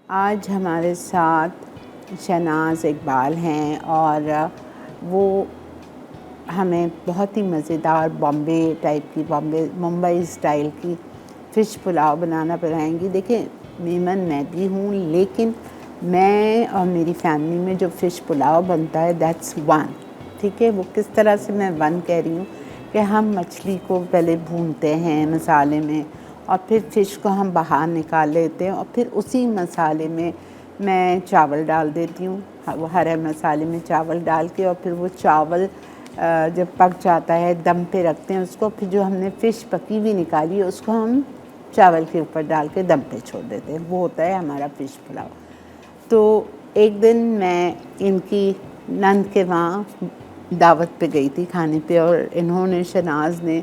आज हमारे साथ शहनाज इकबाल हैं और वो हमें बहुत ही मज़ेदार बॉम्बे टाइप की मुंबई स्टाइल की फ़िश पुलाव बनाना बनाएंगी। देखिए मेमन मैं भी हूँ, लेकिन मैं और मेरी फैमिली में जो फ़िश पुलाव बनता है दैट्स वन। ठीक है, वो किस तरह से मैं वन कह रही हूँ कि हम मछली को पहले भूनते हैं मसाले में और फिर फ़िश को हम बाहर निकाल लेते हैं और फिर उसी मसाले में मैं चावल डाल देती हूँ, वो हरे मसाले में चावल डाल के, और फिर वो चावल जब पक जाता है दम पे रखते हैं उसको, फिर जो हमने फ़िश पकी हुई निकाली है उसको हम चावल के ऊपर डाल के दम पे छोड़ देते हैं। वो होता है हमारा फ़िश पुलाव। तो एक दिन मैं इनकी नंद के वहाँ दावत पे गई थी खाने पे, और इन्होंने शहनाज ने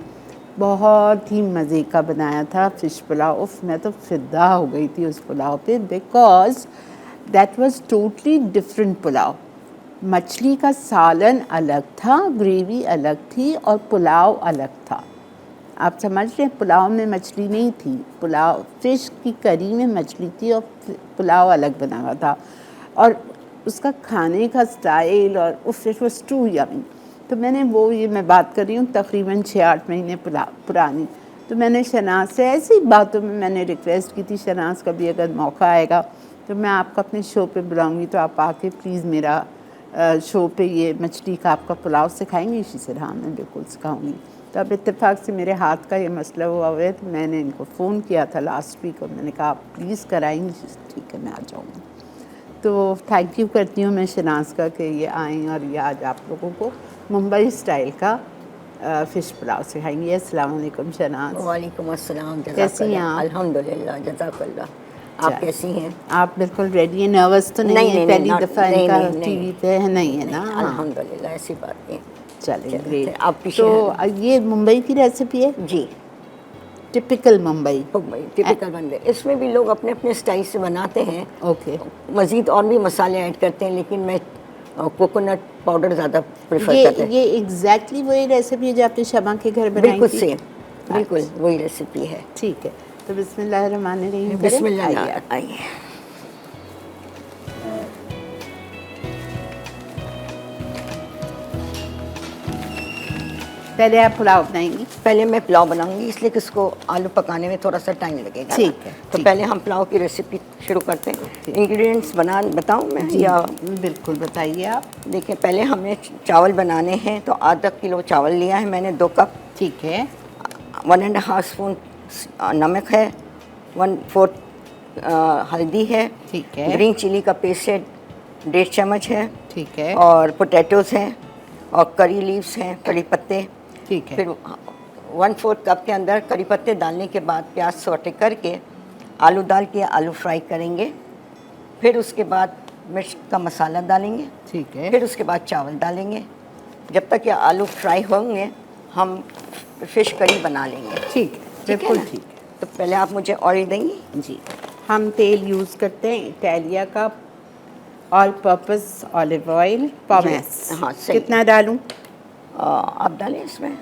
बहुत ही मज़े का बनाया था फ़िश पुलाव। उफ, मैं तो फ़िदा हो गई थी उस पुलाव पे, because that was totally different pulao. मछली का सालन अलग था, ग्रेवी अलग थी और पुलाव अलग था। आप समझ रहे हैं, पुलाव में मछली नहीं थी, पुलाव फ़िश की करी में मछली थी और पुलाव अलग बना हुआ था। और उसका खाने का स्टाइल और उफ, इट वाज टू यमी। तो मैंने मैं बात कर रही हूँ तकरीबन 6-8 महीने पुरानी। तो मैंने शहनाज से ऐसी बातों में मैंने रिक्वेस्ट की थी, शहनाज कभी अगर मौका आएगा तो मैं आपको अपने शो पे बुलाऊंगी, तो आप आके प्लीज़ मेरा शो पे ये मछली का आपका पुलाव सिखाएंगी। इसी से हाँ, मैं बिल्कुल सिखाऊंगी। तो अब इत्तेफाक से मेरे हाथ का ये मसला हुआ है, तो मैंने इनको फ़ोन किया था लास्ट वीक और मैंने कहा आप प्लीज़ कराएंगी। ठीक है, मैं आ जाऊँगी। तो थैंक यू करती हूँ मैं शहनाज का कि ये आएँ और ये आज आप लोगों को मुंबई स्टाइल का फ़िश पुलाव सिखाएंगी। अस्सलाम वालेकुम शहनाज। वालेकुम अस्सलाम। कैसी हैं आप? अल्हम्दुलिल्लाह, जज़ाकल्लाह। आप कैसी हैं? आप बिल्कुल रेडी हैं? नर्वस तो नहीं है? पहली दफ़ा इनका टीवी पे है, नहीं है ना? हाँ, अल्हम्दुलिल्लाह, ऐसी बात नहीं। चलिए ग्रेट। आप तो ये मुंबई की रेसिपी है जी, टिपिकल मुंबई। टिपिकल बनते। इसमें भी लोग अपने अपने स्टाइल से बनाते हैं। ओके। मज़ीद और भी मसाले ऐड करते हैं, लेकिन मैं कोकोनट पाउडर ज़्यादा प्रेफर करते हैं। ये एग्जैक्टली वही रेसिपी है जो आपने शमा के घर बनाई बिल्कुल थी? सेम, बिल्कुल वही रेसिपी है। ठीक है, तो बिस्मिल्लाहिर्रहमानिर्रहीम करें। बिस्मिल्लाह, आइए। पहले आप पुलाव बनाएंगी? पहले मैं पुलाव बनाऊंगी, इसलिए कि इसको आलू पकाने में थोड़ा सा टाइम लगेगा। ठीक है, तो पहले हम पुलाव की रेसिपी शुरू करते हैं। इंग्रेडिएंट्स बताऊं मैं या? बिल्कुल बताइए आप। देखिए, पहले हमें चावल बनाने हैं, तो आधा किलो चावल लिया है मैंने, 2 कप। ठीक है। 1.5 स्पून नमक है, 1/4 हल्दी है। ठीक है। ग्रीन चिली का पेस्ट है, 1.5 चम्मच है। ठीक है। और पोटैटोज हैं और करी लीव्स हैं, करी पत्ते। ठीक है। फिर 1/4 कप के अंदर करी पत्ते डालने के बाद प्याज सौटे करके आलू डाल के आलू फ्राई करेंगे। फिर उसके बाद मिर्च का मसाला डालेंगे। ठीक है। फिर उसके बाद चावल डालेंगे। जब तक ये आलू फ्राई होंगे हम फिश करी बना लेंगे। ठीक है, बिल्कुल ठीक है। तो पहले आप मुझे ऑयल देंगी? जी, हम तेल यूज़ करते हैं इटालिया का ऑल पर्पस ऑलिव ऑयल, पॉमेस। हाँ, सही। कितना डालूं? आप डालें इसमें।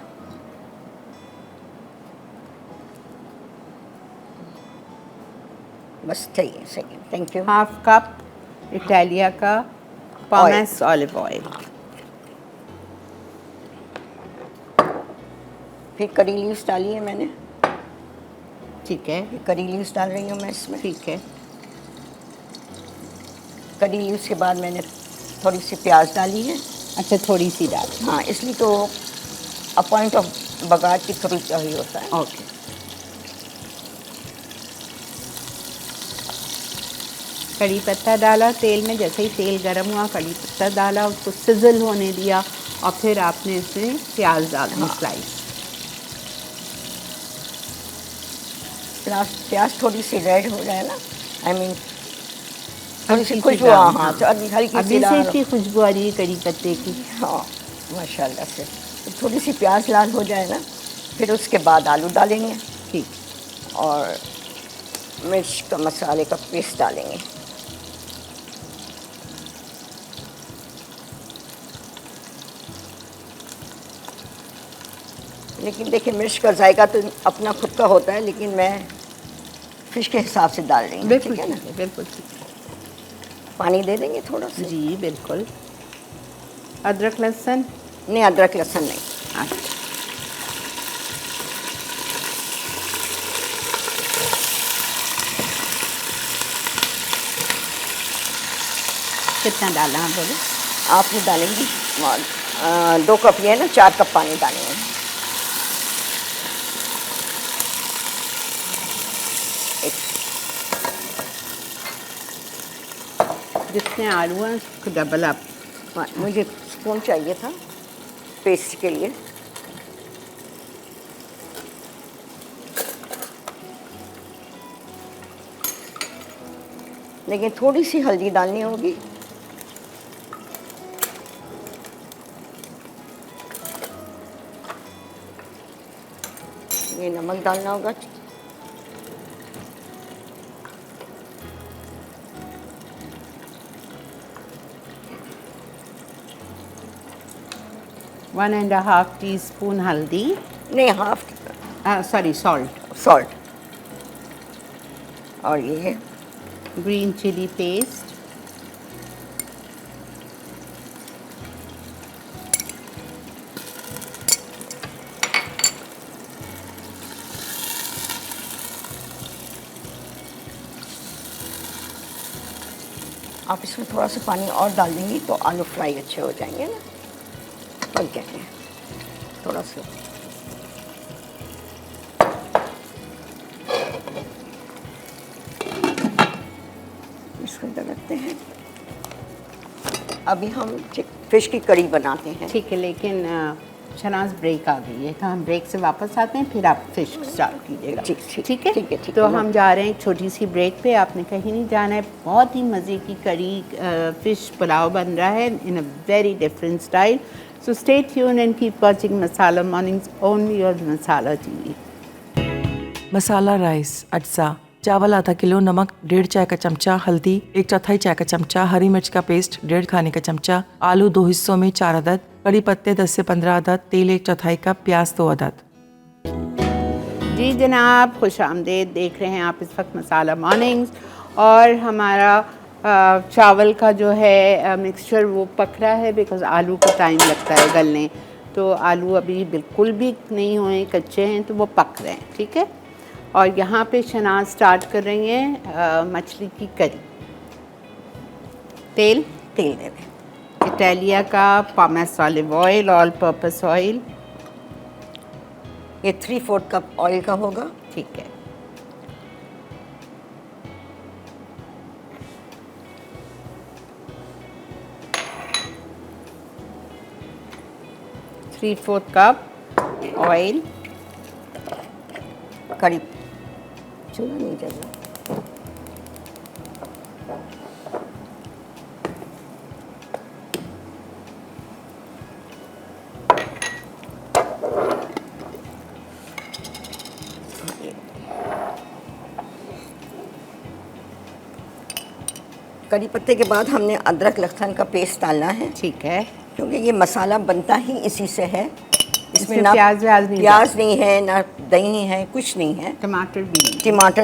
बस चाहिए, सही, थैंक यू। 1/2 कप इटालिया का पॉमेस ऑलिव ऑयल। फिर करी लीव्स डाली है मैंने। ठीक है। करी लीव्स डाल रही हूँ मैं इसमें। ठीक है। करी लीव्स के बाद मैंने थोड़ी सी प्याज डाली है। अच्छा, थोड़ी सी डाल। हाँ, इसलिए तो अ पॉइंट ऑफ बघार की थोड़ी चाहिए होता है। ओके। कड़ी पत्ता डाला तेल में, जैसे ही तेल गर्म हुआ कड़ी पत्ता डाला, उसको सिजल होने दिया और फिर आपने इसमें प्याज डाल दी स्लाइस। प्याज थोड़ी सी रेड हो जाए ना, आई मीन थोड़ी सी खुशबू। हाँ, हल्की अभी से इतनी खुशबू आ रही है कड़ी पत्ते की। हाँ, माशाल्लाह से। थोड़ी सी प्याज लाल हो जाए ना, फिर उसके बाद आलू डालेंगे। ठीक। और मिर्च का मसाले का पेस्ट डालेंगे। लेकिन देखिए, मिर्च का जायका तो अपना खुद का होता है, लेकिन मैं फिश के हिसाब से डाल रही हूँ। बिल्कुल ठीक है ना? बिल्कुल ठीक है। पानी दे देंगे थोड़ा सा। जी बिल्कुल। अदरक लहसुन? नहीं, अदरक लहसुन नहीं। अच्छा, कितना डालना है बोले? आप ये डालेंगी 2 कप, ये है ना 4 कप पानी डालेंगे। जितने आलू हैं उसको डबल अप। मुझे स्पून चाहिए था पेस्ट के लिए। लेकिन थोड़ी सी हल्दी डालनी होगी। ये नमक डालना होगा। One and half tea spoon हल्दी, नहीं, हाफ सॉरी सॉल्ट। सॉल्ट। और ये ग्रीन चिली पेस्ट, आप इसमें थोड़ा सा पानी और डाल देंगी तो आलू फ्राई अच्छे हो जाएंगे ना, पक जाएंगे थोड़ा सा। इसको रखते हैं। अभी हम फिश की कड़ी बनाते हैं। ठीक है, लेकिन शनाज ब्रेक आ गई है तो हम ब्रेक से वापस आते हैं, फिर आप फिश स्टार्ट कीजिएगा। ठीक है। तो हम जा रहे हैं एक छोटी सी ब्रेक पे, आपने कहीं नहीं जाना है। बहुत ही मज़े की कड़ी फिश पुलाव बन रहा है in a very different style. So stay tuned and keep watching Masala mornings only on Masala TV. Masala rice, अज्जा, चावल आधा किलो, नमक 1.5 चाय का चमचा, हल्दी 1/4 चाय का चमचा, हरी मिर्च का पेस्ट 1.5 खाने का चमचा, आलू 2 हिस्सों में 4 अदद, कड़ी पत्ते 10 से 15 अदद, तेल 1/4 कप, प्याज 2 अदद। जी जनाब, खुश आमदेद। देख रहे हैं आप इस वक्त मसाला मॉर्निंग्स, और हमारा चावल का जो है मिक्सचर वो पक रहा है बिकॉज़ आलू को टाइम लगता है गलने। तो आलू अभी बिल्कुल भी नहीं हुए, कच्चे हैं, तो वो पक रहे हैं। ठीक है। और यहाँ पे शनाज स्टार्ट कर रही हैं मछली की करी। तेल दे दें। इटालिया का pomace olive oil, all purpose oil. ये 3/4 कप ऑयल का होगा। ठीक है। Three fourth cup oil. कड़ी चूल्हा नहीं जल रहा। कड़ी पत्ते के बाद हमने अदरक लहसुन का पेस्ट डालना है। ठीक है। क्योंकि ये मसाला बनता ही इसी से है। इसमें ना प्याज नहीं है, ना दही है, कुछ नहीं है, टमाटर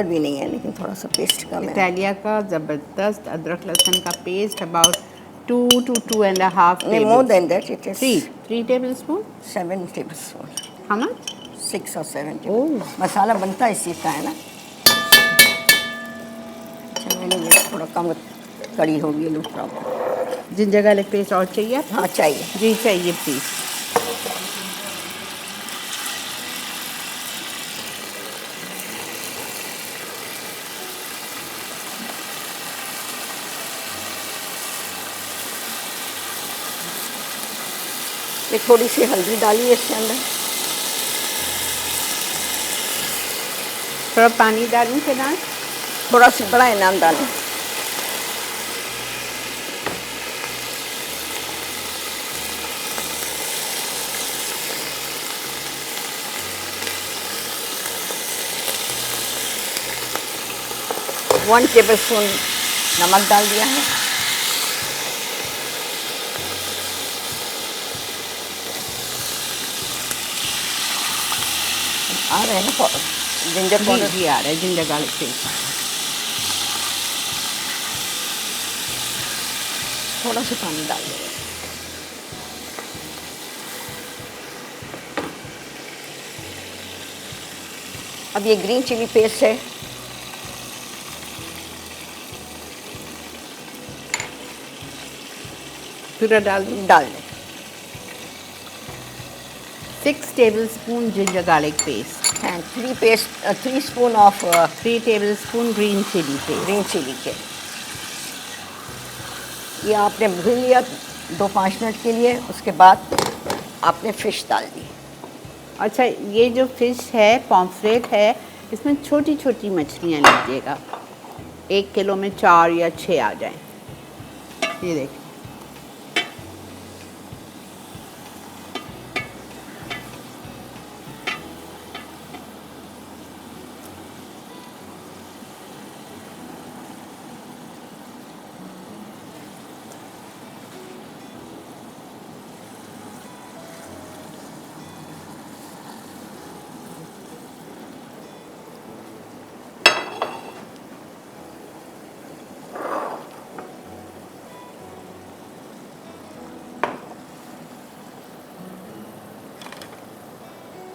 भी नहीं है, लेकिन थोड़ा सा पेस्ट कम है। इटालिया का ज़बरदस्त अदरक लहसुन का पेस्ट अबाउट 2 to 2.5 नहीं, more than that it is 3 tablespoon. 7 tablespoon. How much? 6 और 7 टेबल। मसाला बनता इसी का है ना। अच्छा, मैंने ये थोड़ा कम कड़ी होगी, no problem. Ginger garlic paste और चाहिए आपको? हाँ चाहिए। जी चाहिए प्लीज़। ये थोड़ी सी हल्दी डालिए इसके अंदर। थोड़ा पानी डालूं के ना? थोड़ा सा बड़ा इनाम डालें। वन टेबलस्पून नमक डाल दिया है। आ रहे हैं ना जिंजर पाउडर? जी आ रहा है, जिंजर गार्लिक पेस्ट। थोड़ा सा पानी डाल देंगे। अब ये ग्रीन चिली पेस्ट है, पूरा डाल दूँ। डाल दें। 6 tablespoon ginger garlic paste, and 3 spoon of 3 tablespoon green chili paste. Green chili के। ये आपने भून लिया 2-5 मिनट के लिए, उसके बाद आपने फ़िश डाल दी। अच्छा, ये जो फ़िश है, पॉम्फ्रेट है, इसमें छोटी छोटी मछलियाँ लीजिएगा। 1 किलो में 4 या 6 आ जाएं। ये देखिए।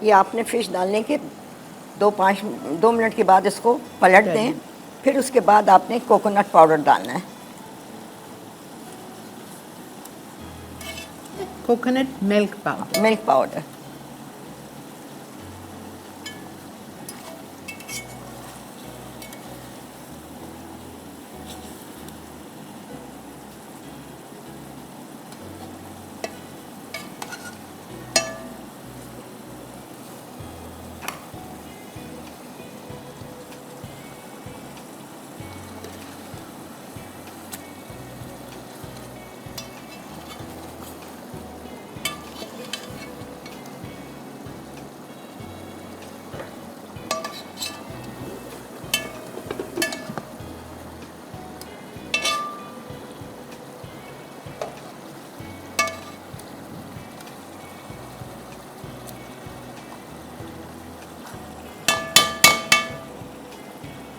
ये आपने फ़िश डालने के 2 मिनट के बाद इसको पलट दें। फिर उसके बाद आपने कोकोनट पाउडर डालना है। Coconut milk powder. Milk powder.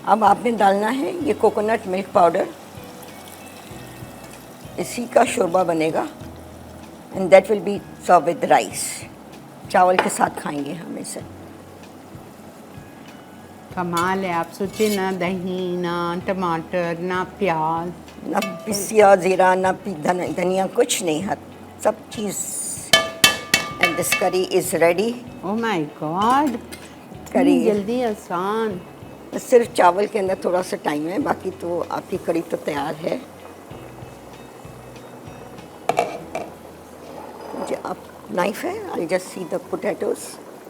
अब आपने डालना है ये कोकोनट मिल्क पाउडर। इसी का शोरबा बनेगा and that will be serve with rice. चावल के साथ खाएंगे हम इसे। कमाल है। आप सोचिए, ना दही, ना टमाटर, ना प्याज, ना पिसिया ज़ीरा, ना धनिया, कुछ नहीं है, सब चीज़। एंड दिस करी is ready. Oh my God, करी जल्दी आसान। सिर्फ चावल के अंदर थोड़ा सा टाइम है, बाकी तो आपकी कड़ी तो तैयार है। मुझे आप नाइफ है, I just see the potatoes.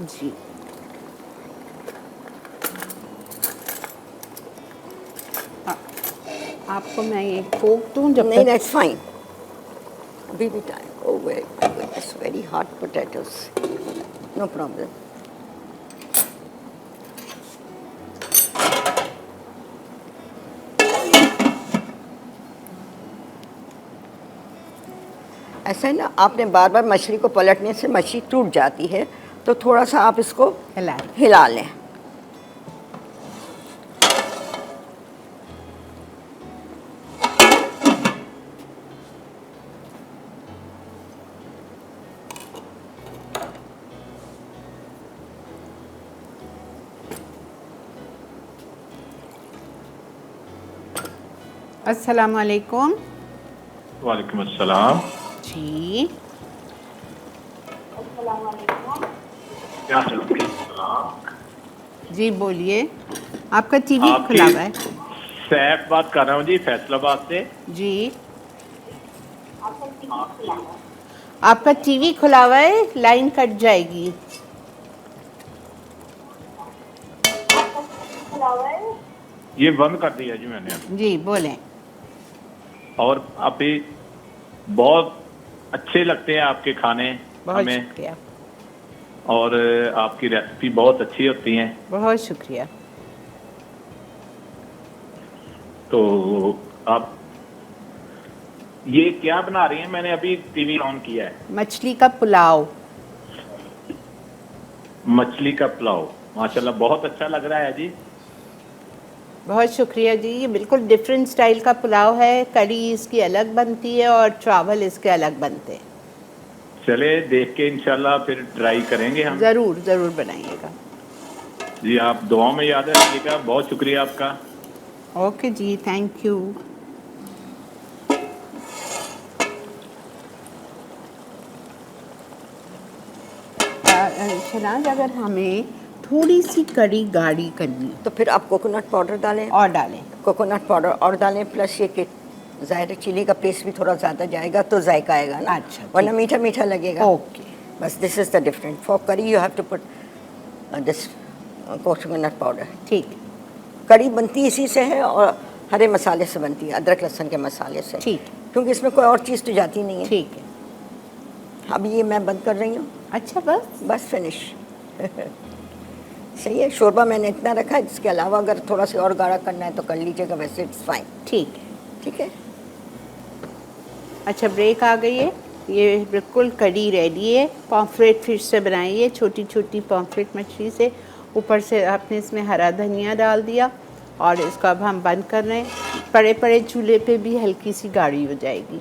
जी, आपको मैं ये फोक दूँ जब नहीं, तक? दैट्स फाइन, अभी भी time. Oh it's very hot potatoes, no problem. ऐसा है ना, आपने बार बार मछली को पलटने से मछली टूट जाती है, तो थोड़ा सा आप इसको हिला लें। अस्सलाम वालेकुम। वालेकुम अस्सलाम। जी, क्या चल जी बोलिए। आपका टीवी आपकी- खुला हुआ है? सैफ बात कर रहा हूँ जी, फैसलाबाद से। जी, आपका टीवी खुला हुआ है, लाइन कट जाएगी। ये बंद कर दिया जी मैंने। जी बोलें। और अभी बहुत अच्छे लगते हैं आपके खाने बहुत हमें, शुक्रिया, और आपकी रेसिपी बहुत अच्छी होती हैं। बहुत शुक्रिया। तो आप ये क्या बना रही हैं? मैंने अभी टीवी ऑन किया है। मछली का पुलाव। मछली का पुलाव, माशाल्लाह बहुत अच्छा लग रहा है जी। बहुत शुक्रिया जी। ये बिल्कुल डिफरेंट स्टाइल का पुलाव है, कड़ी इसकी अलग बनती है और चावल इसके अलग बनते हैं। चले देख के इंशाल्लाह फिर ट्राई करेंगे हम। ज़रूर ज़रूर बनाइएगा। जी आप दुआओं में याद रखिएगा। बहुत शुक्रिया आपका। ओके जी, थैंक यू। शनाज, अगर हमें थोड़ी सी कड़ी गाढ़ी करनी तो फिर आप कोकोनट पाउडर डालें, और डालें। कोकोनट पाउडर और डालें, प्लस ये कि ज़ाहिर है चिली का पेस्ट भी थोड़ा ज़्यादा जाएगा तो जायका आएगा ना। अच्छा, ठीक। वरना मीठा मीठा लगेगा। ओके। बस this is the different. For curry you have to put this coconut powder. ठीक है। कड़ी बनती इसी से है और हरे मसाले से बनती है, अदरक लहसुन के मसाले से। ठीक। क्योंकि इसमें कोई और चीज़ तो जाती नहीं है। ठीक है। अब ये मैं बंद कर रही हूँ। अच्छा, बस फिनिश। सही है। शोरबा मैंने इतना रखा है, इसके अलावा अगर थोड़ा सा और गाढ़ा करना है तो कर लीजिएगा, वैसे इट्स फाइन। ठीक है। ठीक है। अच्छा, ब्रेक आ गई है। ये बिल्कुल कड़ी रेडी है। पॉम्फ्रेट फिश से बनाई है, छोटी छोटी पॉम्फ्रेट मछली से। ऊपर से आपने इसमें हरा धनिया डाल दिया और इसको अब हम बंद कर रहे हैं। पड़े पड़े चूल्हे पे भी हल्की सी गाढ़ी हो जाएगी।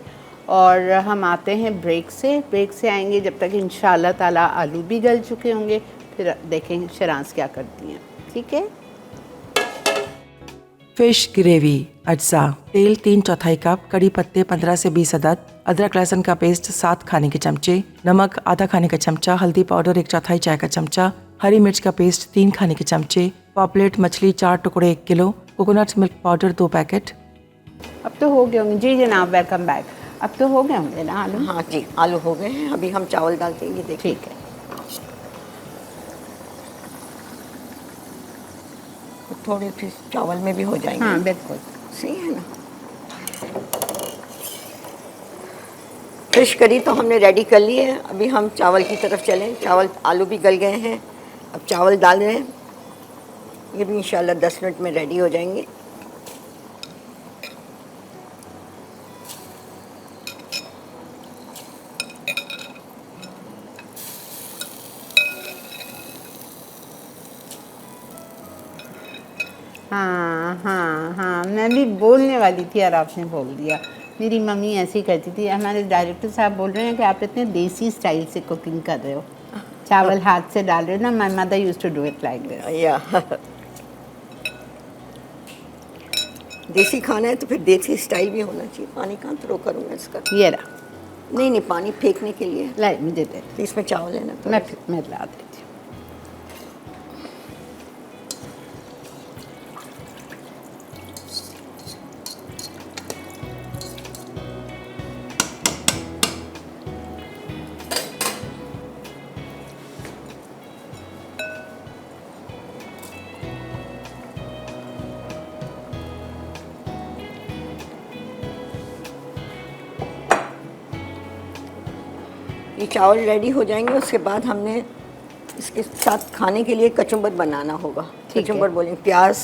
और हम आते हैं ब्रेक से। ब्रेक से आएंगे जब तक इंशाल्लाह ताला आलू भी गल चुके होंगे, फिर देखें शराज क्या करती हैं। ठीक है। फिश ग्रेवी अज्जा, तेल 3/4 कप, कड़ी पत्ते 15 से 20 अदद, अदरक लहसुन का पेस्ट 7 खाने के चमचे, नमक आधा खाने का चमचा, हल्दी पाउडर 1/4 चाय का चमचा, हरी मिर्च का पेस्ट 3 खाने के चमचे, पॉपलेट मछली 4 टुकड़े 1 kilo, coconut milk powder 2 packet. अब तो हो गए होंगे जी जनाब, वेलकम बैक। अब तो हो गए होंगे ना आलू? हाँ जी, आलू हो गए हैं। अभी हम चावल डालते हैं, ये देखिए। ठीक है। थोड़े फिर चावल में भी हो जाएंगे। हाँ बिल्कुल सही है ना। फिश करी तो हमने रेडी कर ली है। अभी हम चावल की तरफ चलें। चावल, आलू भी गल गए हैं। अब चावल डाल रहे हैं। ये भी इंशाल्लाह 10 मिनट में रेडी हो जाएंगे। हाँ हाँ हाँ, मैं भी बोलने वाली थी और आपने बोल दिया। मेरी मम्मी ऐसी करती थी। हमारे डायरेक्टर साहब बोल रहे हैं कि आप इतने देसी स्टाइल से कुकिंग कर रहे हो, चावल हाथ से डाल रहे हो ना। My mother used to do it like this. या देसी खाना है तो फिर देसी स्टाइल भी होना चाहिए। पानी कहाँ थ्रो करूँ मैं इसका? ये रहा। नहीं, पानी फेंकने के लिए। लाई मुझे दे। इसमें चावल है ना तो मैं ला देती हूँ। ये चावल रेडी हो जाएंगे। उसके बाद हमने इसके साथ खाने के लिए कचुम्बर बनाना होगा। ठीक है। कचुम्बर बोलेंगे प्याज,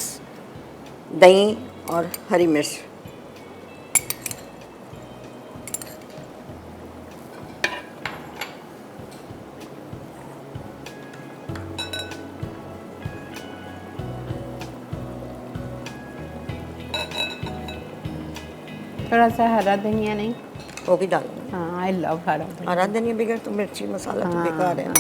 दही और हरी मिर्च। थोड़ा सा हरा धनिया नहीं? वो भी डालूंगा। हाँ, आई लव हरा धनिया। हरा धनिया बगैर तो मिर्ची मसाला तो बेकार है।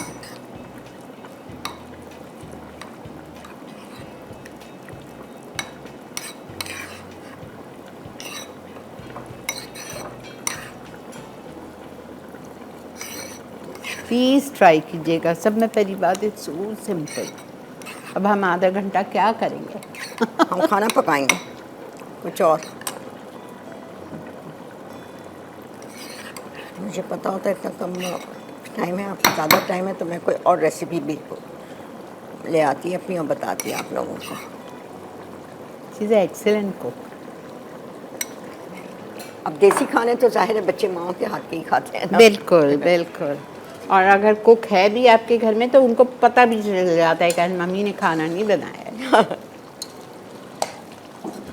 प्लीज़ ट्राई कीजिएगा। सब में पहली बात, इट्स सो सिंपल। अब हम आधा घंटा क्या करेंगे? हम खाना पकाएंगे कुछ और। मुझे पता होता है इतना कम टाइम है, आपको ज़्यादा टाइम है, तो मैं कोई और रेसिपी भी ले आती है अपनी और बताती है आप लोगों को। She is excellent cook. अब देसी खाने तो जाहिर है बच्चे माओ के हाथ के ही खाते हैं ना। बिल्कुल बिल्कुल। और अगर कुक है भी आपके घर में तो उनको पता भी चल जाता है कि मम्मी ने खाना नहीं बनाया है।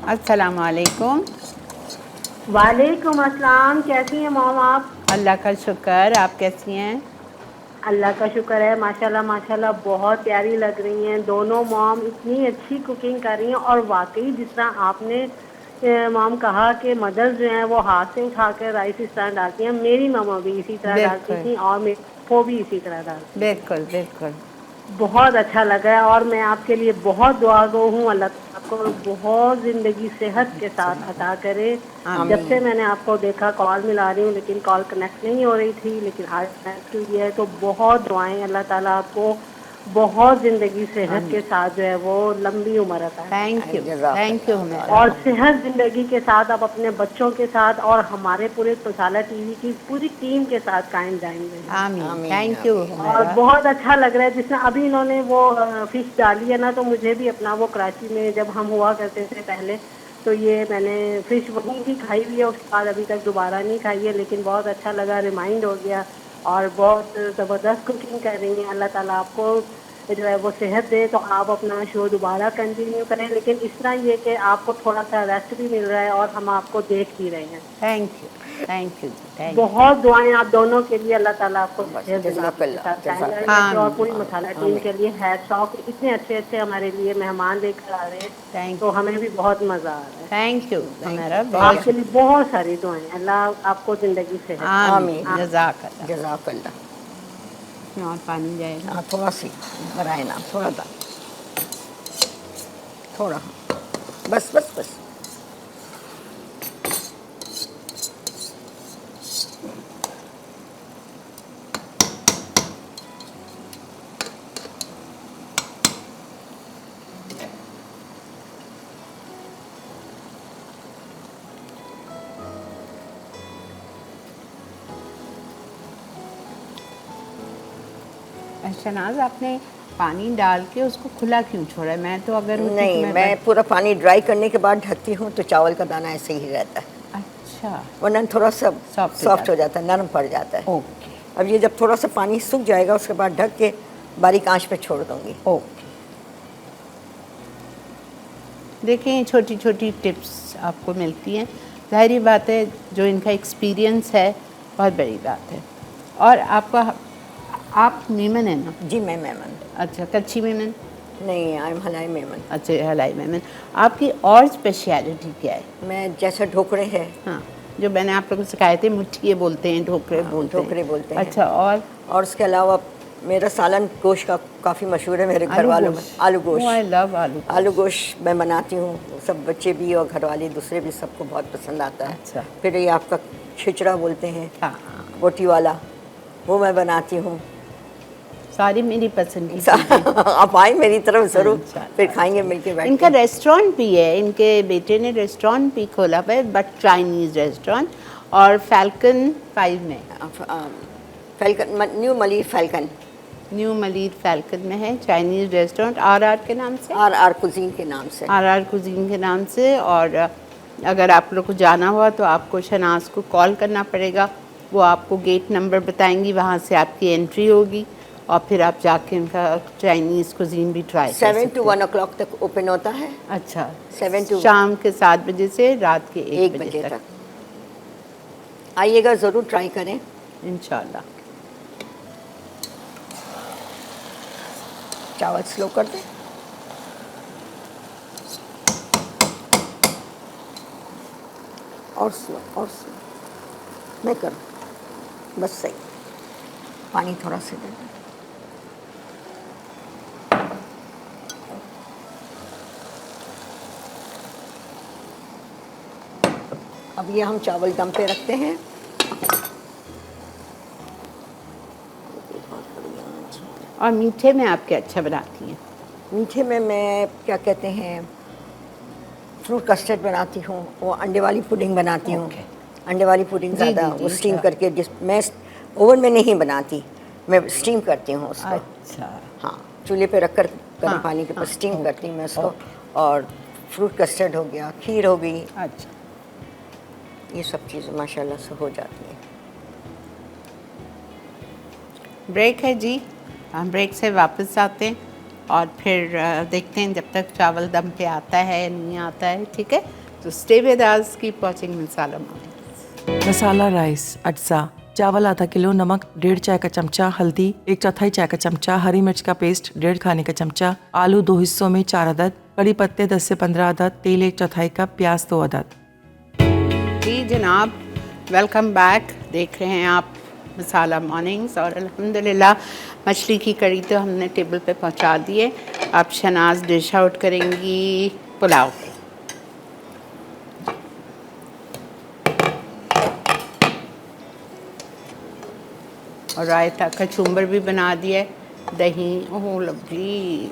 अस्सलाम वालेकुम। वालेकुम अस्सलाम। कैसी हैं मॉम आप? अल्लाह का शुक्र। आप कैसी हैं? अल्लाह का शुक्र है, माशाल्लाह माशाल्लाह बहुत प्यारी लग रही हैं दोनों मॉम, इतनी अच्छी कुकिंग कर रही हैं। और वाकई जिस तरह आपने मॉम कहा कि मदर्स जो हैं वो हाथ से उठा कर राइस इस तरह डालती हैं, मेरी मामा भी इसी तरह डालती बिल्कुल थी और मेरी फूफो भी इसी तरह डालती। बिल्कुल बिल्कुल। बहुत अच्छा लगा है और मैं आपके लिए बहुत दुआगो हूँ। अल्लाह ताला आपको बहुत ज़िंदगी सेहत के साथ अता करे। जब से मैंने आपको देखा कॉल मिला रही हूँ लेकिन कॉल कनेक्ट नहीं हो रही थी, लेकिन आज कनेक्ट हुई है तो बहुत दुआएं, अल्लाह ताला आपको बहुत ज़िंदगी सेहत के साथ जो है वो लंबी उम्र अता करे। थैंक यू हमें। और सेहत ज़िंदगी के साथ आप अपने बच्चों के साथ और हमारे पूरे मसाला टीवी की पूरी टीम के साथ कायम जाएंगे। आमीन। थैंक यू और हमारा। बहुत अच्छा लग रहा है जिसमें अभी इन्होंने वो फिश डाली है ना, तो मुझे भी अपना वो कराची में जब हम हुआ करते थे पहले, तो ये मैंने फिश वहीं की खाई हुई है, उसके बाद अभी तक दोबारा नहीं खाई है, लेकिन बहुत अच्छा लगा, रिमाइंड हो गया। और बहुत ज़बरदस्त कुकिंग कर रही हैं। अल्लाह ताला आपको जो है वो सेहत दे तो आप अपना शो दोबारा कंटिन्यू करें, लेकिन इस तरह ये कि आपको थोड़ा सा रेस्ट भी मिल रहा है और हम आपको देख भी रहे हैं। Thank you thank you. बहुत दुआएं आप दोनों के लिए, अल्लाह ताला आपको सेहत के साथ जज़ाकल्लाह। और पूरी मसाला टीम के लिए है शौक। इतने अच्छे अच्छे हमारे लिए मेहमान लेकर आ रहे हैं तो हमें भी बहुत मजा आ रहा है। थैंक यू हमारा। आपके लिए बहुत सारी दुआएं, अल्लाह आपको जिंदगी से आमीन। जज़ाकल्लाह। जज़ाकल्लाह। इसमें और पानी जाएगा। हाँ थोड़ा सी बनाए ना, थोड़ा सा, थोड़ा, बस बस बस। शनाज, आपने पानी डाल के उसको खुला क्यों छोड़ा है? मैं तो अगर होती नहीं, तो मैं पूरा पानी ड्राई करने के बाद ढकती हूँ तो चावल का दाना ऐसे ही रहता है, अच्छा वरना थोड़ा सा Soft सॉफ्ट हो जाता है, नरम पड़ जाता है। ओके अब ये जब थोड़ा सा पानी सूख जाएगा उसके बाद ढक के बारीक आंच पे छोड़ दूंगी। ओके। देखिए छोटी छोटी टिप्स आपको मिलती हैं, ज़ाहिरी बात है जो इनका एक्सपीरियंस है बहुत बड़ी बात है। और आपका, आप मेमन है ना? जी मैं मेमन। अच्छा, कच्ची मेमन? नहीं, आई एम हलाई मेमन। अच्छा, हलाई मेमन। आपकी और स्पेशलिटी क्या है? मैं जैसे ढोकड़े है, हाँ, जो मैंने आप लोगों को सिखाए थे, मुठिए बोलते हैं, ढोकरे बोलते हैं। ढोकरे बोलते हैं। अच्छा, और उसके अलावा मेरा सालन गोश्त का काफ़ी मशहूर है मेरे घर वालों में। आलू गोश्त। आई लव आलू। आलू गोश्त मैं बनाती हूँ, सब बच्चे भी और घर वाले दूसरे भी, सबको बहुत पसंद आता है। अच्छा। फिर ये आपका खिचड़ा बोलते हैं, हाँ, बोटी वाला, वो मैं बनाती हूँ। सारी मेरी पसंद की। आप आए मेरी तरफ ज़रूर, अच्छा, फिर खाएंगे मिलके बैठ इनका के। रेस्टोरेंट भी है, इनके बेटे ने रेस्टोरेंट भी खोला हुआ है, बट चाइनीज़ रेस्टोरेंट, और फैल्कन 5 में, falcon, new Malir falcon, new Malir falcon में है चाइनीज़ रेस्टोरेंट, आर के नाम से, आर कुजीन के नाम से। आर कुजीन के नाम से। और अगर आप लोग को जाना हुआ तो आपको शनाज को कॉल करना पड़ेगा, वो आपको गेट नंबर बताएंगी, वहाँ से आपकी एंट्री होगी और फिर आप जाके उनका चाइनीज़ कुजीन भी ट्राई कर सकते हैं। 7 to 1 o'clock तक ओपन होता है। अच्छा, 7 to शाम के 7 बजे से रात के 1 बजे तक। आइएगा, ज़रूर ट्राई करें इंशाल्लाह। चावल स्लो कर दें। और स्लो, और स्लो, मैं करूँ बस, सही। पानी थोड़ा सा दे दें। अब ये हम चावल दम पे रखते हैं। और मीठे में आप क्या अच्छा बनाती हैं? मीठे में मैं क्या कहते हैं, फ्रूट कस्टर्ड बनाती हूँ, वो अंडे वाली पुडिंग बनाती हूँ। अंडे वाली पुडिंग ज़्यादा वो स्टीम करके, जिस मैं ओवन में नहीं बनाती, मैं स्टीम करती हूँ उसको। अच्छा, हाँ, चूल्हे पे रख कर गर्म पानी के ऊपर स्टीम करती हूँ मैं उसको। और फ्रूट कस्टर्ड हो गया, खीर हो गई, अच्छा, ये सब चीज़ें माशाल्लाह से हो जाती हैं। ब्रेक है जी, हम ब्रेक से वापस आते हैं और फिर देखते हैं जब तक चावल दम पे आता है या नहीं आता है, ठीक है? तो stay with us, keep watching masala mom. Masala rice, अज्जा, चावल आधा किलो, नमक 1.5 चाय का चमचा, हल्दी 1/4 चाय का चमचा, हरी मिर्च का पेस्ट 1.5 खाने का चमचा, आलू 2 हिस्सों में 4 अदद, कड़ी पत्ते 10 से 15 अदद, तेल 1/4 कप, प्याज 2 अदद। जी जनाब, वेलकम बैक। देख रहे हैं आप मसाला मॉर्निंग्स और अल्हम्दुलिल्लाह मछली की कड़ी तो हमने टेबल पे पहुंचा दी है। अब शनाज डिश आउट करेंगी पुलाव। और रायता कचूम्बर भी बना दिया है, दही, ओह लवली।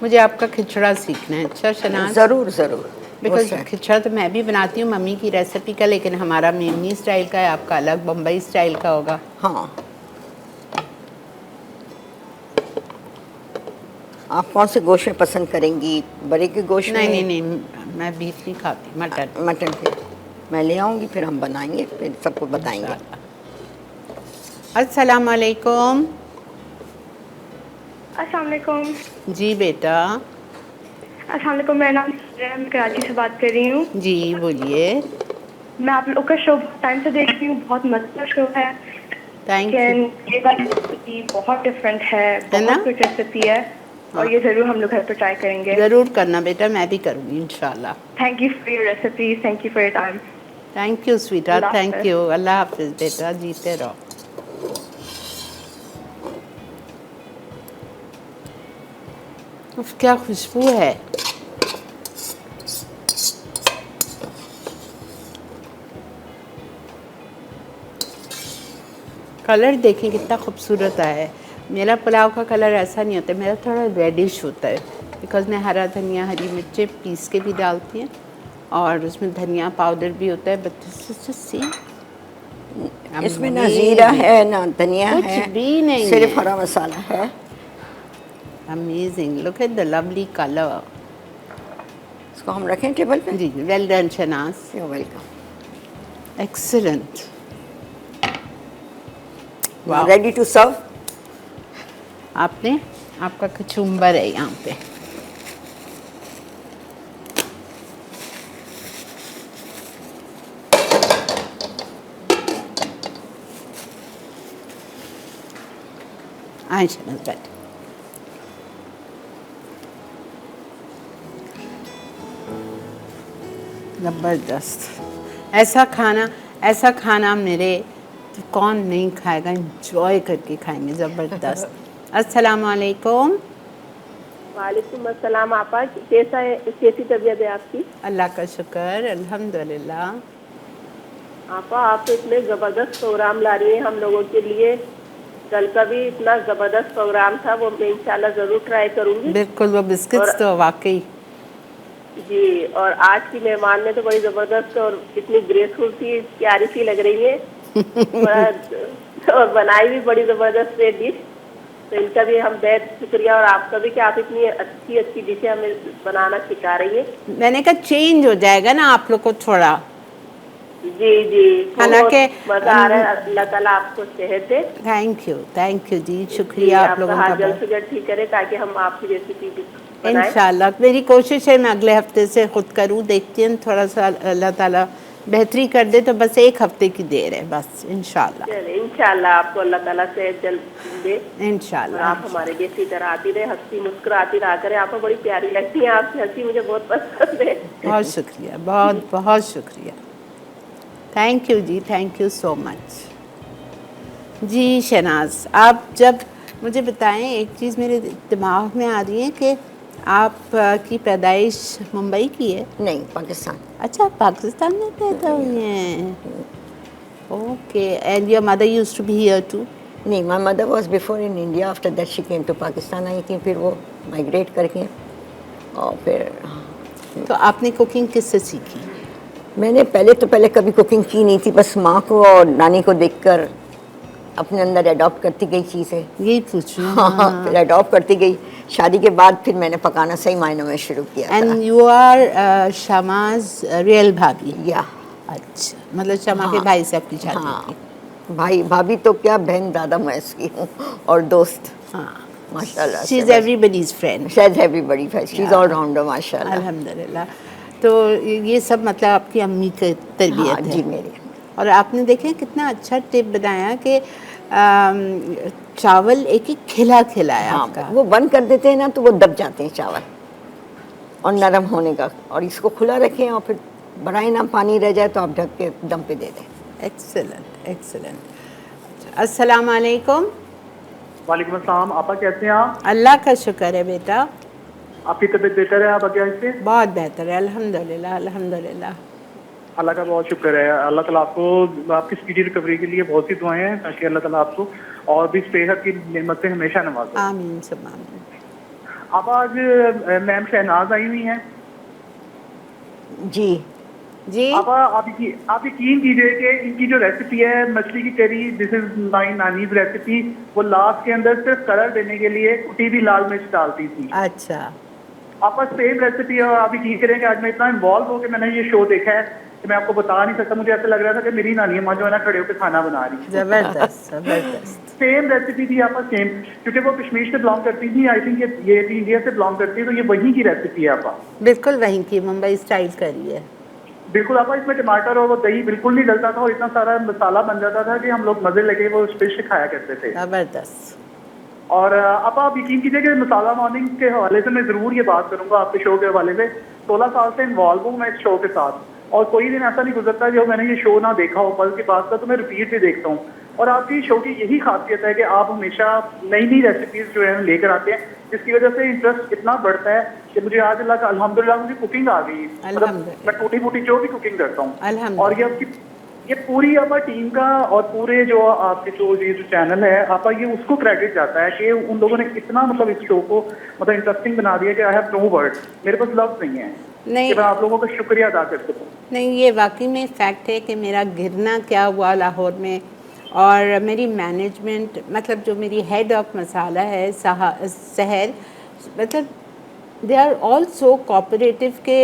मुझे आपका खिचड़ा सीखना है। अच्छा शनाज, ज़रूर ज़रूर। बिकॉज खिचड़ा तो मैं भी बनाती हूँ मम्मी की रेसिपी का, लेकिन हमारा मेमनी स्टाइल का है, आपका अलग बम्बई स्टाइल का होगा। हाँ, आप कौन से गोश्त में पसंद करेंगी? बड़े के गोश्त में? नहीं, मैं बीफ नहीं खाती, मटन। मटन पे मैं ले आऊँगी, फिर हम बनाएंगे, फिर सबको बताएंगे। अस्सलाम वालेकुम। अस्सलाम वालेकुम। जी बेटा। अस्सलाम वालेकुम, मेरा नाम है, मैं कराची से बात कर रही हूँ। जी बोलिए। मैं आप लोग का शो टाइम से देखती हूँ, बहुत मजेदार शो है। Thank you. लेकिन ये वाली रेसिपी बहुत डिफरेंट है, है ना? बहुत कुछ रेसिपी है और ये ज़रूर हम लोग घर पर ट्राई करेंगे। ज़रूर करना बेटा, मैं भी करूँगी इंशाल्लाह। Thank you for your recipe, thank you for your time. Thank you sweetheart, Allah thank हाफ़िज़। यू। अल्लाह हाफिज़ बेटा, जीते रहो। उफ, क्या खुशबू है। कलर देखें कितना खूबसूरत आया है। मेरा पुलाव का कलर ऐसा नहीं होता, मेरा थोड़ा रेडिश होता है, बिकॉज़ मैं हरा धनिया, हरी मिर्चें पीस के भी डालती हैं और उसमें धनिया पाउडर भी होता है। बट सी इसमें ना जीरा है ना धनिया कुछ है, भी नहीं सिर्फ है। हरा मसाला है। Amazing, look at the lovely colour. इसको हम रखें टेबल पे? जी well done Shahnaz, you welcome. Excellent. Ready to serve. आपने आपका कचूम्बर है यहाँ पे। आए शनाज बैठ। ज़बरदस्त। ऐसा खाना मेरे तो कौन नहीं खाएगा, इंजॉय करके खाएंगे। ज़बरदस्त। अस्सलाम वालेकुम। वालेकुम अस्सलाम। आपा कैसा है, कैसी तबीयत है आपकी? अल्लाह का शुक्र, अल्हम्दुलिल्लाह। आपा आप तो इतने ज़बरदस्त प्रोग्राम ला रही हैं हम लोगों के लिए। कल का भी इतना ज़बरदस्त प्रोग्राम था, वो मैं इंशाल्लाह ज़रूर ट्राई करूँगी। बिल्कुल, वो बिस्किट्स और- तो वाकई। जी, और आज की मेहमान ने तो बड़ी ज़बरदस्त और इतनी ग्रेसफुल सी, प्यारी सी लग रही है। और बनाई भी बड़ी ज़बरदस्त है डिश। तो इनका भी हम बेहद शुक्रिया, और आपका भी कि आप इतनी अच्छी अच्छी डिशें हमें बनाना सिखा रही हैं। मैंने कहा चेंज हो जाएगा ना आप लोग को थोड़ा। जी जी, हालांकि मज़ा आ रहा है। अल्लाह ताला आपको सेहत दे। थैंक यू जी, जी, शुक्रिया आप आपका लोगों हाथ का जल्द बहुत। से जल्द ठीक करे ताकि हम आपकी रेसिपी भी बनाएं। इंशाल्लाह मेरी कोशिश है मैं अगले हफ्ते से खुद करूँ, देखती हूँ थोड़ा सा अल्लाह ताला बेहतरी कर दे तो बस एक हफ्ते की देर है बस। इंशाल्लाह चले इंशाल्लाह आपको अल्लाह ताला सेहत जल्द दे और इंशाल्लाह। आप हमारे जैसी तरह आती रहे, हंसती मुस्कुराती रहा करें। आप बड़ी प्यारी लगती हैं, आपकी हंसी मुझे बहुत पसंद है। बहुत शुक्रिया, बहुत बहुत शुक्रिया। थैंक यू जी, थैंक यू सो मच। जी शनाज, आप जब मुझे बताएं, एक चीज़ मेरे दिमाग में आ रही है कि आप की पैदाइश मुंबई की है। नहीं, पाकिस्तान। अच्छा, आप पाकिस्तान में पैदा हुई हैं। Okay, and your mother used to be here too? नहीं, my mother was before in India, after that she came to Pakistan आई थी, फिर वो माइग्रेट करके और फिर तो आपने कुकिंग किससे सीखी? मैंने पहले कभी कुकिंग की नहीं थी, बस माँ को और नानी को देखकर अपने अंदर अडॉप्ट करती गई चीज़ें। यही पूछ रही हूँ। हाँ, फिर अडॉप्ट करती गई। शादी के बाद फिर मैंने पकाना सही मायनों में शुरू किया था। एंड यू आर शमाज रियल भाभी? या अच्छा, मतलब शमा के हाँ, भाई से आपकी शादी हाँ, थी? भाई भाभी तो क्या, बहन दादा मैं इसकी हूँ और दोस्त। हाँ, माशाल्लाह शी इज़ एवरीबडीज़ फ्रेंड। शायद everybody she is all rounder माशाल्लाह। अल्हम्दुलिल्लाह। तो ये सब मतलब आपकी अम्मी की तरबियत हाँ, है। जी मेरी। और आपने देखे कितना अच्छा टिप बनाया कि चावल एक एक खिला खिलाया हाँ, आपका। वो बंद कर देते हैं ना तो वो दब जाते हैं चावल और नरम होने का, और इसको खुला रखें और फिर बढ़ाए ना पानी रह जाए तो आप ढक के दम पे दे दें। Excellent excellent. अस्सलाम वालेकुम। वालेकुम अस्सलाम। आपा कैसे हैं आप? अल्लाह का शुक्र है बेटा, आपकी तबीयत बेहतर है? आप क्या इससे? बहुत बेहतर है अल्हम्दुलिल्लाह अल्हम्दुलिल्लाह। अल्लाह का बहुत शुक्र है। अल्लाह ताला आपको आपकी स्पीडी रिकवरी के लिए बहुत सी दुआएं हैं, ताकि अल्लाह ताला आपको और भी सेहत की नेमत से हमेशा नवाजे। आमीन सुम्मा आमीन। आप आज मैम शहनाज आई हुई हैं। जी जी आप यकीन कीजिए कि इनकी जो रेसिपी है मछली की करी, this is my nannies recipe, वो लास्ट के अंदर सिर्फ कलर देने के लिए कुटी हुई लाल मिर्च डालती थी। अच्छा आपका सेम रेसिपी है। और आप यकीन करें कि आज मैं इतना इन्वॉल्व हो कि मैंने ये शो देखा है कि मैं आपको बता नहीं सकता। मुझे ऐसा लग रहा था कि मेरी नानी अम्मा जो है ना खड़े होकर खाना बना रही है। ज़बरदस्त ज़बरदस्त। सेम रेसिपी थी आपका सेम, क्योंकि वो कश्मीर से बिलोंग करती थी। आई थिंक ये भी इंडिया से बिलोंग करती है, तो ये वहीं की रेसिपी है आपका। बिल्कुल वहीं की मुंबई स्टाइल करी है। बिल्कुल आपका इसमें टमाटर और वो दही बिल्कुल नहीं डलता था और इतना सारा मसाला बन जाता था कि हम लोग मजे लगे वो फिश खाया करते थे। ज़बरदस्त। और आप यकीन कीजिए कि मसाला मॉर्निंग के हवाले से मैं ज़रूर ये बात करूंगा आपके शो के हवाले से। 16 साल से इन्वॉल्व हूँ मैं इस शो के साथ, और कोई दिन ऐसा नहीं गुजरता जो मैंने ये शो ना देखा हो। कल के बाद का तो मैं रिपीट भी देखता हूँ। और आपकी शो की यही खासियत है कि आप हमेशा नई नई रेसिपीज जो है लेकर आते हैं, जिसकी वजह से इंटरेस्ट इतना बढ़ता है कि मुझे आज अल्लाह का अल्हम्दुलिल्लाह मुझे कुकिंग आ गई। मतलब मैं टूटी फूटी जो भी कुकिंग करता हूँ। और ये पूरी आपका टीम का और पूरे जो आपके ये जो चैनल है आपका, ये उसको क्रेडिट जाता है कि उन लोगों ने इतना मतलब इस शो को मतलब इंटरेस्टिंग बना दिया कि आई हैव नो वर्ड, मेरे पास लफ्ज़ नहीं है नहीं कि मैं आप लोगों का शुक्रिया अदा कर सकूँ। नहीं, ये वाकई में फैक्ट है कि मेरा गिरना क्या हुआ लाहौर में, और मेरी मैनेजमेंट मतलब जो मेरी हेड ऑफ मसाला है सहर, मतलब they are all so cooperative के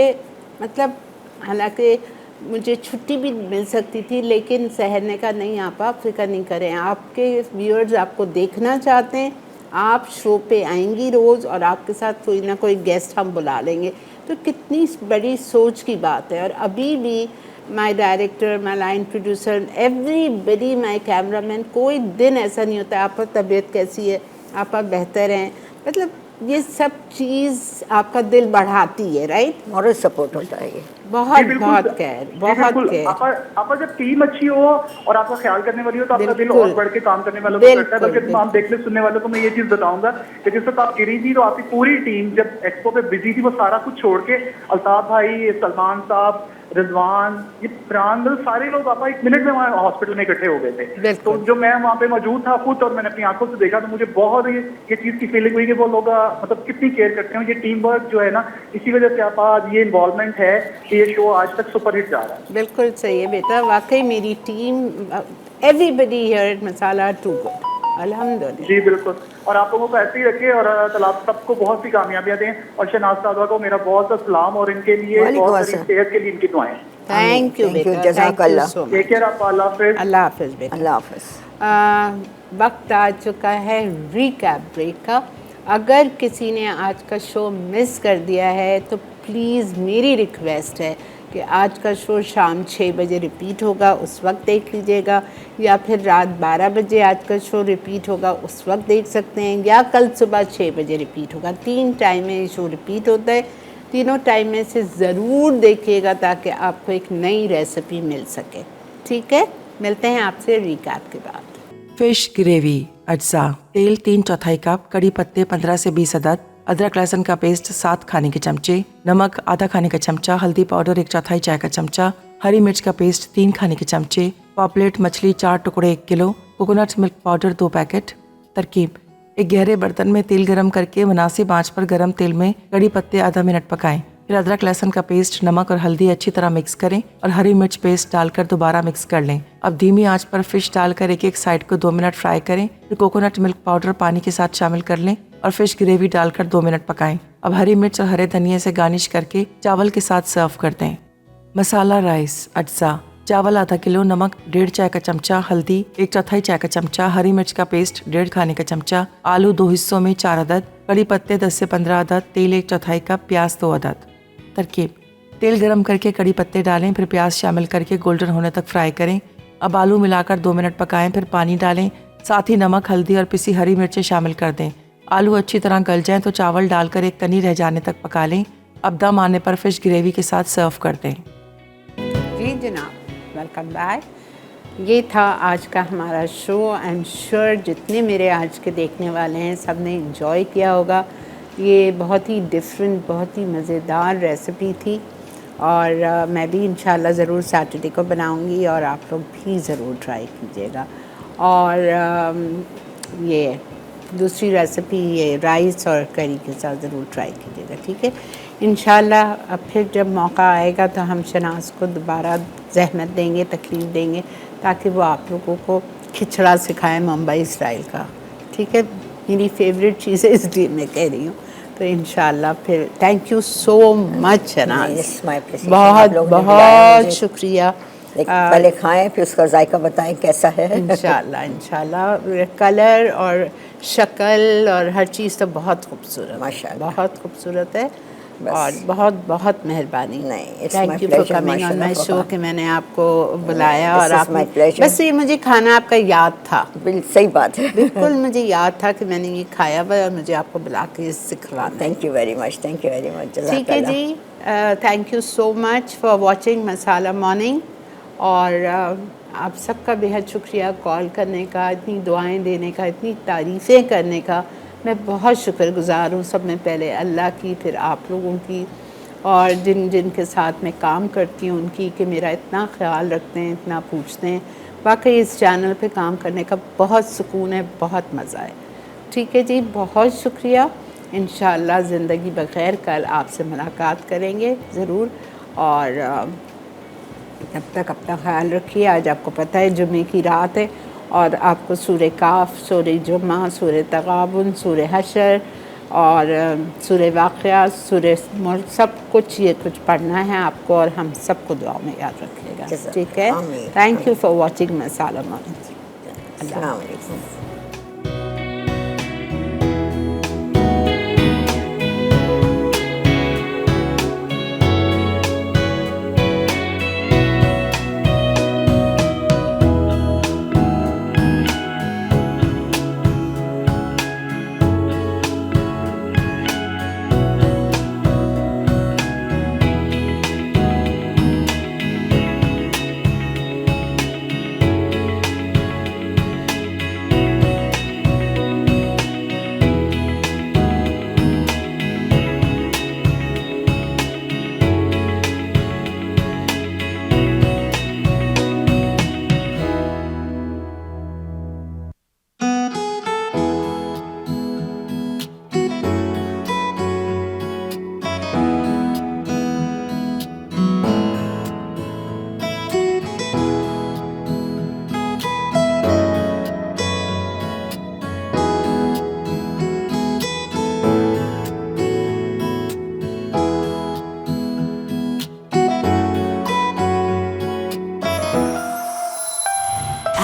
मतलब हालांकि मुझे छुट्टी भी मिल सकती थी, लेकिन सहर ने कहा नहीं आप फिक्र नहीं करें, आपके व्यूअर्स आपको देखना चाहते हैं, आप शो पे आएंगी रोज़ और आपके साथ कोई ना कोई गेस्ट हम बुला लेंगे। तो कितनी बड़ी सोच की बात है। और अभी भी my director, my line producer, everybody, my cameraman, कोई दिन ऐसा नहीं होता आपका तबीयत कैसी है, आप बेहतर हैं, मतलब ये सब चीज़ आपका दिल बढ़ाती है। राइट, मॉरल सपोर्ट होता है ये। बहुत बहुत केयर, बहुत केयर। आपका जब टीम अच्छी हो और आपका ख्याल करने वाली हो तो आपका दिल बिल्कुल। और बढ़ के काम करने वालों को करता है। बिल्कुल, बल्कि तमाम देखने सुनने वालों को मैं ये चीज बताऊंगा कि जिस वक्त आप गिरी थी तो आपकी पूरी टीम जब एक्सपो पे बिजी थी, वो सारा कुछ छोड़ के अल्ताफ भाई, सलमान साहब, रिजवान, ये प्राण, सारे लोग आपका 1 मिनट में वहाँ हॉस्पिटल में इकट्ठे हो गए थे। तो जो मैं वहाँ पे मौजूद था खुद और मैंने अपनी आंखों से देखा, तो मुझे बहुत ये चीज़ की फीलिंग हुई कि वो लोग मतलब कितनी केयर करते हैं। ये टीम वर्क जो है ना, इसी वजह से आप आज ये इन्वॉल्वमेंट है कि ये शो आज तक सुपरहिट जा रहा है। बिल्कुल सही है बेटा, वाकई मेरी team, everybody here at Masala too good, अल्हम्दुलिल्लाह। जी बिल्कुल, और आप लोगों को ऐसे ही रखे और अल्लाह सबको बहुत सी कामयाबियां दें। और शहनाज साहबा को मेरा बहुत सा सलाम और इनके लिए बहुत सारी सेहत के लिए इनकी दुआएं। थैंक यू बेटा, जज़ाकल्लाह। टेक केयर आप। अल्लाह हाफिज़। अल्लाह हाफिज़ बेटा। अल्लाह हाफिज़। वक्त आ चुका है रिकैप ब्रेक का। अगर किसी ने आज का शो मिस कर दिया है तो प्लीज़ मेरी रिक्वेस्ट है कि आज का शो शाम 6 बजे रिपीट होगा, उस वक्त देख लीजिएगा, या फिर रात 12 बजे आज का शो रिपीट होगा, उस वक्त देख सकते हैं, या कल सुबह 6 बजे रिपीट होगा। 3 टाइम में शो रिपीट होता है, तीनों टाइम में से ज़रूर देखिएगा ताकि आपको एक नई रेसिपी मिल सके। ठीक है, मिलते हैं आपसे रिकैप के बाद। फिश ग्रेवी अज्जा, तेल 3/4 कप, कड़ी पत्ते 15 से 20 अदद, अदरक लहसुन का पेस्ट 7 खाने के चमचे, नमक आधा खाने का चमचा, हल्दी पाउडर 1/4 चाय का चमचा, हरी मिर्च का पेस्ट 3 खाने के चमचे, पॉपलेट मछली 4 टुकड़े 1 kilo, coconut milk powder 2 packet. तरकीब: एक गहरे बर्तन में तेल गरम करके मुनासिब आंच पर गरम तेल में कड़ी पत्ते आधा मिनट पकाएं। फिर अदरक लहसुन का पेस्ट, नमक और हल्दी अच्छी तरह मिक्स करें और हरी मिर्च पेस्ट डालकर दोबारा मिक्स कर लें। अब धीमी आंच पर फिश डालकर एक साइड को 2 मिनट फ्राई करें। फिर कोकोनट मिल्क पाउडर पानी के साथ शामिल कर लें और फिश ग्रेवी डालकर 2 मिनट पकाएं। अब हरी मिर्च और हरे धनिया से गार्निश करके चावल के साथ सर्व कर दें। मसाला राइस अज्जा, चावल आधा किलो, नमक 1.5 चाय का चमचा, हल्दी 1/4 चाय का चमचा, हरी मिर्च का पेस्ट 1.5 खाने का चमचा, आलू 2 हिस्सों में 4 अदद, कड़ी पत्ते 10 से 15 अदद, तेल 1/4 कप, प्याज 2 अदद। तरकीब: तेल गरम करके कड़ी पत्ते डालें, फिर प्याज शामिल करके गोल्डन होने तक फ्राई करें। अब आलू मिलाकर 2 मिनट पकाएं, फिर पानी डालें, साथ ही नमक, हल्दी और पिसी हरी मिर्चें शामिल कर दें। आलू अच्छी तरह गल जाएं तो चावल डालकर एक तनी रह जाने तक पका लें। अब दम आने पर फिश ग्रेवी के साथ सर्व कर दें। जी जनाब, वेलकम बैक। ये था आज का हमारा शो। आई एम श्योर जितने मेरे आज के देखने वाले हैं सब ने इंजॉय किया होगा। ये बहुत ही डिफरेंट, बहुत ही मज़ेदार रेसिपी थी और मैं भी इंशाल्लाह ज़रूर सैटरडे को बनाऊंगी और आप लोग भी ज़रूर ट्राई कीजिएगा। और ये दूसरी रेसिपी ये राइस और करी के साथ ज़रूर ट्राई कीजिएगा, ठीक है। इंशाल्लाह अब फिर जब मौका आएगा तो हम शनाज़ को दोबारा ज़हमत देंगे, तकलीफ़ देंगे ताकि वो आप लोगों को खिचड़ा सिखाए मुंबई स्टाइल का, ठीक है। मेरी फेवरेट चीज़ है इसलिए मैं कह रही हूँ। तो इंशाल्लाह फिर थैंक यू सो मच शनाज़, बहुत बहुत शुक्रिया। पहले खाएं फिर उसका जायका बताएं कैसा है। इंशाल्लाह इंशाल्लाह। कलर और शक्ल और हर चीज़ तो बहुत खूबसूरत, माशाल्लाह बहुत खूबसूरत है और बहुत बहुत मेहरबानी। नहीं, thank you for coming on my show कि मैंने आपको बुलाया और आप pleasure. बस ये मुझे खाना आपका याद था। सही बात है। बिल्कुल मुझे याद था कि मैंने ये खाया हुआ और मुझे आपको बुला के सिखलाना। Thank you very much, thank you very much. ठीक है जी, thank you so much for watching Masala morning. और आप सबका बेहद शुक्रिया कॉल करने का, इतनी दुआएं देने का, इतनी तारीफ़ें करने का। मैं बहुत शुक्रगुज़ार हूँ सब में पहले अल्लाह की, फिर आप लोगों की और जिनके साथ मैं काम करती हूँ उनकी, कि मेरा इतना ख्याल रखते हैं, इतना पूछते हैं। वाकई इस चैनल पे काम करने का बहुत सुकून है, बहुत मज़ा है। ठीक है जी, बहुत शुक्रिया। इंशाअल्लाह ज़िंदगी बग़ैर कल आपसे मुलाकात करेंगे ज़रूर। और तब तक अपना ख्याल रखिए। आज आपको पता है जुम्मे की रात है और आपको सूरह काफ, सूरह जुम्मा, सूरह तगाबुन, सूरह हशर और सूरह वाक़िया, सूरह मुल्क, सब कुछ ये कुछ पढ़ना है आपको और हम सबको दुआ में याद रखिएगा, ठीक है। Thank you for watching Masala morning. अल्लाह हाफ़िज़।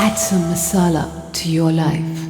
Add some masala to your life.